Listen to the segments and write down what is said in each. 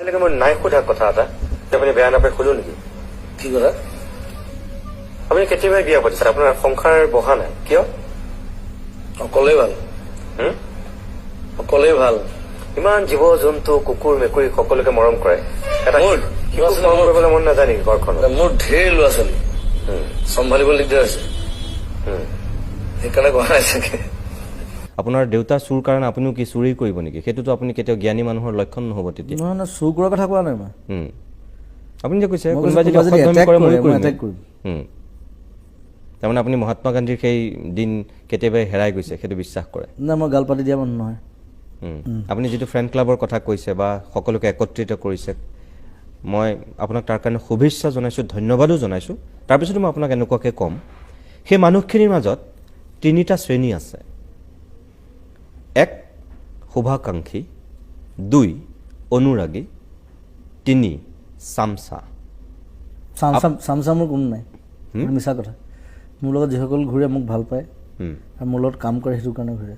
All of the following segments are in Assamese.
মই নাই সোধা কথা এটা আপুনি বেয়া নাপায় সুধো নেকি? কি কথা? আপুনি কেতিয়াবাই বিয়া পাতিছে, আপোনাৰ সংসাৰ বহা নাই কিয়? অকলেই ভাল, অকলেই ভাল। ইমান জীৱ জন্তু কুকুৰ মেকুৰী সকলোকে মৰম কৰে, এটা মোৰ শিশুক মৰম কৰিবলৈ মন নাযায় নেকি ঘৰখনত? মোৰ ঢেৰ ল'ৰা ছোৱালী চম্ভালিবলৈ দিগদাৰ আছে, সেইকাৰণে কোৱা নাই চাগে। আপোনাৰ দেউতা চুৰ কাৰণে আপুনিও কি চুৰি কৰিব নেকি? সেইটোতো আপুনি কেতিয়াও জ্ঞানী মানুহৰ লক্ষণ নহ'ব তেতিয়া। নহয় নহয়, চুৰ কৰাৰ কথা কোৱা নাই মই। আপুনি যে কৈছে মই কোনোবাই যদি কৈছো, কোনোবাই যদি অসভ্যামি কৰে attack ময়ো কৰে, মই কৰিম। attack কৰিম। তাৰমানে আপুনি মহাত্মা গান্ধীৰ সেই দিন কেতিয়াবাই হেৰাই গৈছে সেইটো বিশ্বাস কৰে। নাই, মই গাল পাতি দিয়া মানুহ নহয়। আপুনি যিটো ফ্ৰেণ্ড ক্লাবৰ কথা কৈছে বা সকলোকে একত্ৰিত কৰিছে, মই আপোনাক তাৰ কাৰণে শুভেচ্ছা জনাইছোঁ, ধন্যবাদো জনাইছোঁ। তাৰপিছতো মই আপোনাক এনেকুৱাকৈ ক'ম, সেই মানুহখিনিৰ মাজত তিনিটা শ্ৰেণী আছে। এক, শুভাকাংক্ষী; দুই, অনুৰাগী; তিনি, চামচা। চামচা মোৰ কোনো নাই, মিছা কথা। মোৰ লগত যিসকল ঘূৰে মোক ভাল পায় আৰু মোৰ লগত কাম কৰে, সেইটো কাৰণে ঘূৰে।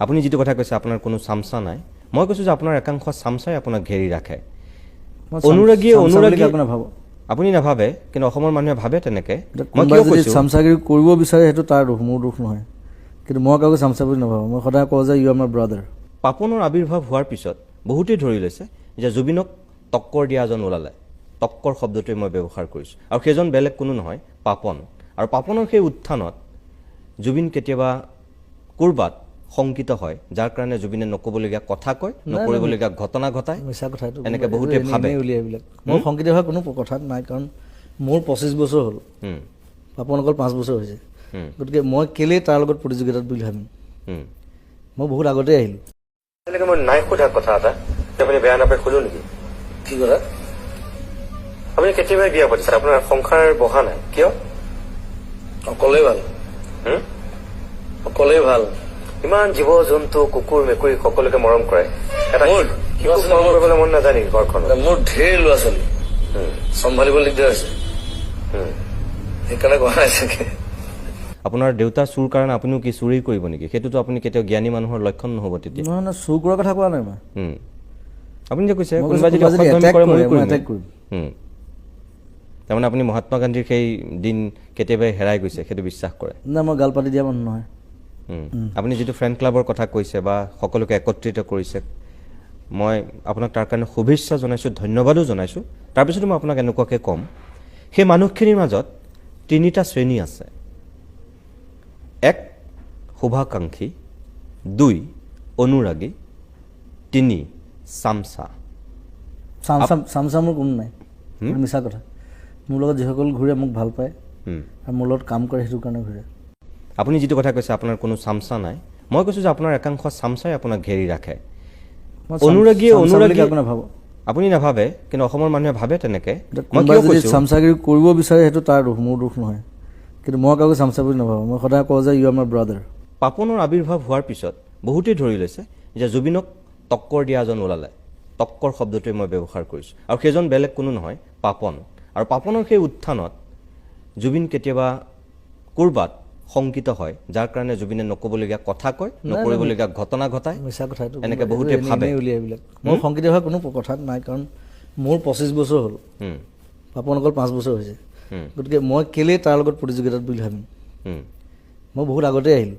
আপুনি যিটো কথা কৈছে আপোনাৰ কোনো চামচা নাই, মই কৈছোঁ যে আপোনাৰ একাংশ চামচাই আপোনাক ঘেৰি ৰাখে। অনুৰাগীয়ে নাভাবো। আপুনি নাভাবে, কিন্তু অসমৰ মানুহে ভাবে তেনেকৈ। মই কোনোবাই কিয় যদি কৈছোঁ, চামচাগিৰি কৰিব বিচাৰে সেইটো তাৰ দোষ, মোৰ দোষ নহয়। কিন্তু মই কাকো চামচা বুলি নাভাবোঁ। মই সদায় কওঁ যে ইউ আৰ মাই ব্ৰাদাৰ। পাপনৰ আৱিৰ্ভাৱ হোৱাৰ পিছত বহুতেই ধৰি লৈছে যে জুবিনক টক্কৰ দিয়া এজন ওলালে। টক্কৰ শব্দটোৱে মই ব্যৱহাৰ কৰিছোঁ, আৰু সেইজন বেলেগ কোনো নহয়, পাপন। আৰু পাপনৰ সেই উত্থানত জুবিন কেতিয়াবা ক'ৰবাত শংকিত হয়, যাৰ কাৰণে জুবিনে নক'বলগীয়া কথা কয়, নকৰিবলগীয়া ঘটনা ঘটায়, মিছা কথা এইটো। এনেকৈ বহুতে ভাবে। উলিয়াইবিলাক মই শংকিত হোৱা কোনো কথা নাই, কাৰণ মোৰ 25 বছৰ হ'ল, পাপন অকল 5 বছৰ হৈছে। গতিকে মই কেলেই তাৰ লগত প্ৰতিযোগিতাত বুলি ভাবিম? মই বহুত আগতেই আহিলোঁ। মই নাই সোধা কথা এটা আপুনি বেয়া নাপায় সুধো নেকি? কি কথা? আপুনি কেতিয়াবাই বিয়া পাতিছে, আপোনাৰ সংসাৰ বহা নাই কিয়? অকলেই ভাল, অকলেই ভাল। ইমান জীৱ জন্তু কুকুৰ মেকুৰী সকলোকে মৰম কৰে, এটা মোৰ শিশুক মৰম কৰিবলৈ মন নাযায় নেকি ঘৰখনত? মোৰ ঢেৰ ল'ৰা ছোৱালী চম্ভালিবলৈ দিগদাৰ আছে, সেইকাৰণে কোৱা নাই চাগে। আপোনাৰ দেউতা চুৰ কাৰণে আপুনিও কি চুৰি কৰিব নেকি? সেইটোতো আপুনি কেতিয়াও জ্ঞানী মানুহৰ লক্ষণ নহ'ব তেতিয়া। নহয় নহয়, চুৰ কৰাৰ কথা কোৱা নাই মই। আপুনি যে কৈছে মই কোনোবাই যদি কৈছো, কোনোবাই যদি অসভ্যামি attack কৰে কৰে, ময়ো মই কৰিম। attack কৰিম। তাৰমানে আপুনি মহাত্মা গান্ধীৰ সেই দিন কেতিয়াবাই হেৰাই গৈছে সেইটো বিশ্বাস কৰে। নাই, মই গাল পাতি দিয়া মানুহ নহয়। আপুনি যিটো ফ্ৰেণ্ড ক্লাবৰ কথা কৈছে বা সকলোকে একত্ৰিত কৰিছে, মই আপোনাক তাৰ কাৰণে শুভেচ্ছা জনাইছোঁ, ধন্যবাদো জনাইছোঁ। তাৰপিছতো মই আপোনাক এনেকুৱাকৈ ক'ম, সেই মানুহখিনিৰ মাজত তিনিটা শ্ৰেণী আছে। এক, শুভাকাংক্ষী; দুই, অনুৰাগী; তিনি, চামচা। চামচা মোৰ কোনো নাই, মিছা কথা। মোৰ লগত যিসকল ঘূৰে মোক ভাল পায় আৰু মোৰ লগত কাম কৰে, সেইটো কাৰণে ঘূৰে। আপুনি যিটো কথা কৈছে আপোনাৰ কোনো চামচা নাই, মই কৈছোঁ যে আপোনাৰ একাংশ চামচাই আপোনাক ঘেৰি ৰাখে। অনুৰাগীয়ে নাভাবো। আপুনি নাভাবে, কিন্তু অসমৰ মানুহে ভাবে তেনেকৈ। মই কোনোবাই কিয় যদি কৈছোঁ, চামচাগিৰি কৰিব বিচাৰে সেইটো তাৰ দোষ, মোৰ দোষ নহয়। কিন্তু মই কাকো চামচা বুলি নাভাবোঁ। মই সদায় কওঁ যে ইউ আৰ মাই ব্ৰাদাৰ। পাপনৰ আৱিৰ্ভাৱ হোৱাৰ পিছত বহুতেই ধৰি লৈছে যে জুবিনক টক্কৰ দিয়া এজন ওলালে। টক্কৰ শব্দটোৱে মই ব্যৱহাৰ কৰিছোঁ, আৰু সেইজন বেলেগ কোনো নহয়, পাপন। আৰু পাপনৰ সেই উত্থানত জুবিন কেতিয়াবা ক'ৰবাত শংকিত হয়, যাৰ কাৰণে জুবিনে নক'বলগীয়া কথা কয়, নকৰিবলগীয়া ঘটনা ঘটায়, মিছা কথা এইটো। এনেকৈ বহুতে ভাবে। উলিয়াইবিলাক মই শংকিত হোৱা কোনো কথা নাই, কাৰণ মোৰ 25 বছৰ হ'ল, পাপন অকল 5 বছৰ হৈছে। গতিকে মই কেলেই তাৰ লগত প্ৰতিযোগিতাত বুলি ভাবিম? মই বহুত আগতেই আহিলোঁ।